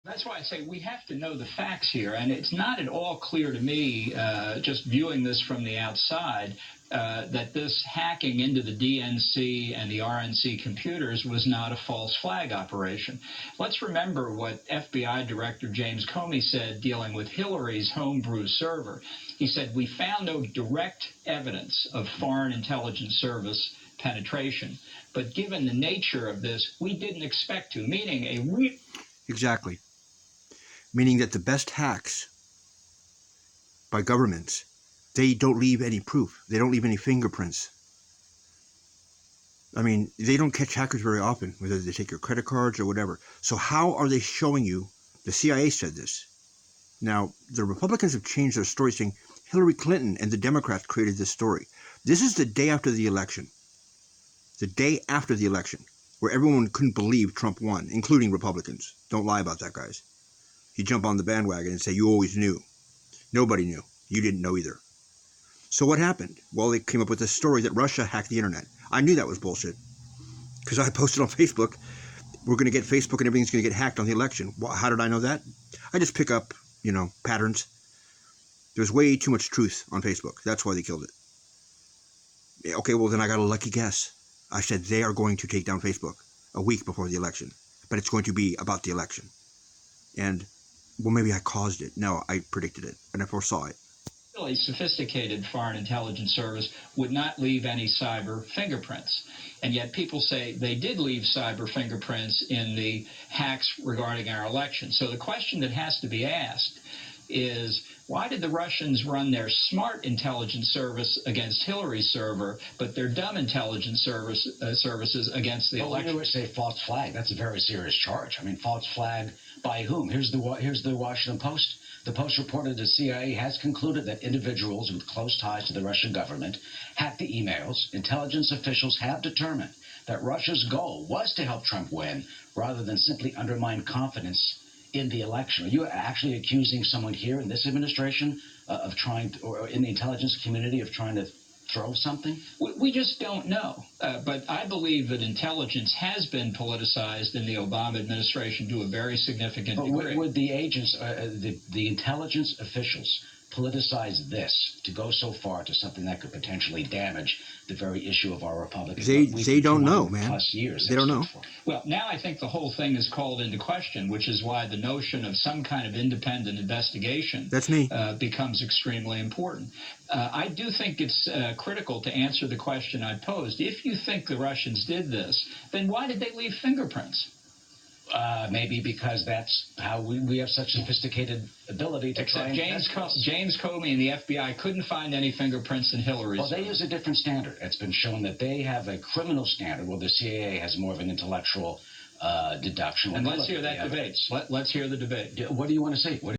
That's why I say we have to know the facts here, and it's not at all clear to me, just viewing this from the outside, that this hacking into the DNC and the RNC computers was not a false flag operation. Let's remember what FBI Director James Comey said dealing with Hillary's homebrew server. He said, "We found no direct evidence of Foreign Intelligence Service penetration, but given the nature of this, we didn't expect to," meaning a Exactly. Meaning that the best hacks by governments, they don't leave any proof. They don't leave any fingerprints. I mean, they don't catch hackers very often, whether they take your credit cards or whatever. So how are they showing you? The CIA said this. Now, the Republicans have changed their story, saying Hillary Clinton and the Democrats created this story. This is the day after the election. The day after the election, where everyone couldn't believe Trump won, including Republicans. Don't lie about that, guys. You jump on the bandwagon and say you always knew. Nobody knew. You didn't know either. So what happened? Well, they came up with this story that Russia hacked the internet. I knew that was bullshit, because I posted on Facebook, we're going to get Facebook and everything's going to get hacked on the election. Well, how did I know that? I just pick up, patterns. There's way too much truth on Facebook. That's why they killed it. Yeah, okay, well, then I got a lucky guess. I said they are going to take down Facebook a week before the election, but it's going to be about the election. And, well, maybe I caused it. No, I predicted it, and I foresaw it. Really sophisticated Foreign Intelligence Service would not leave any cyber fingerprints. And yet people say they did leave cyber fingerprints in the hacks regarding our election. So the question that has to be asked is, why did the Russians run their smart intelligence service against Hillary's server, but their dumb intelligence services against the election? When you say false flag, that's a very serious charge. I mean, false flag by whom? Here's the Washington Post. The Post reported the CIA has concluded that individuals with close ties to the Russian government hacked the emails. Intelligence officials have determined that Russia's goal was to help Trump win rather than simply undermine confidence in the election. Are you actually accusing someone here in this administration of trying to, or in the intelligence community, of trying to throw something? We just don't know. But I believe that intelligence has been politicized in the Obama administration to a very significant degree. Would the agents, the intelligence officials, politicize this to go so far to something that could potentially damage the very issue of our republic? They don't know, man. Plus years they don't know. Well, now I think the whole thing is called into question, which is why the notion of some kind of independent investigation becomes extremely important. I do think it's critical to answer the question I posed. If you think the Russians did this, then why did they leave fingerprints? Maybe because that's how we have such sophisticated ability to Except James Comey and the FBI couldn't find any fingerprints in Hillary's. Well, they use a different standard. It's been shown that they have a criminal standard, while the CIA has more of an intellectual deduction. And let's hear that debate. Let's hear the debate. What do you want to see?